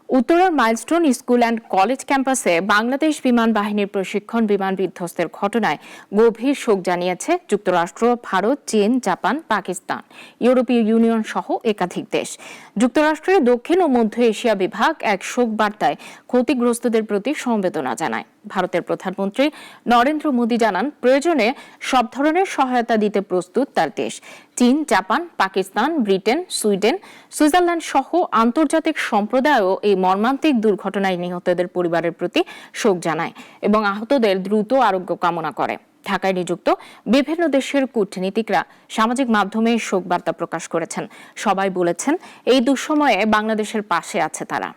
উত্তরার milestone school and college ক্যাম্পাসে বাংলাদেশ বিমান বাহিনীর প্রশিক্ষণ বিমান বিধ্বস্তের ঘটনায় গভীর শোক জানিয়েছে যুক্তরাষ্ট্র, ভারত, চীন, জাপান, পাকিস্তান, ইউরোপীয় ইউনিয়ন সহ একাধিক দেশ। যুক্তরাষ্ট্রের দক্ষিণ ও মধ্য এশিয়া বিভাগ এক শোক বার্তায় ক্ষতিগ্রস্তদের প্রতি সমবেদনা জানায়। ভারতের প্রধানমন্ত্রী নরেন্দ্র মোদী জানান, প্রয়োজনে সব ধরনের সহায়তা দিতে প্রস্তুত তার দেশ। চীন, Japan, Pakistan, Britain, Sweden, Switzerland সহ আন্তর্জাতিক সম্প্রদায়ও এই মর্মান্তিক দুর্ঘটনায় নিহতদের পরিবারের প্রতি শোক জানায় এবং আহতদের দ্রুত আরোগ্য কামনা করে। ঢাকায় নিযুক্ত বিভিন্ন দেশের কূটনীতিকরা সামাজিক মাধ্যমে শোক বার্তা প্রকাশ করেছেন। সবাই বলেছেন, এই দুঃসময়ে বাংলাদেশের পাশে আছে তারা।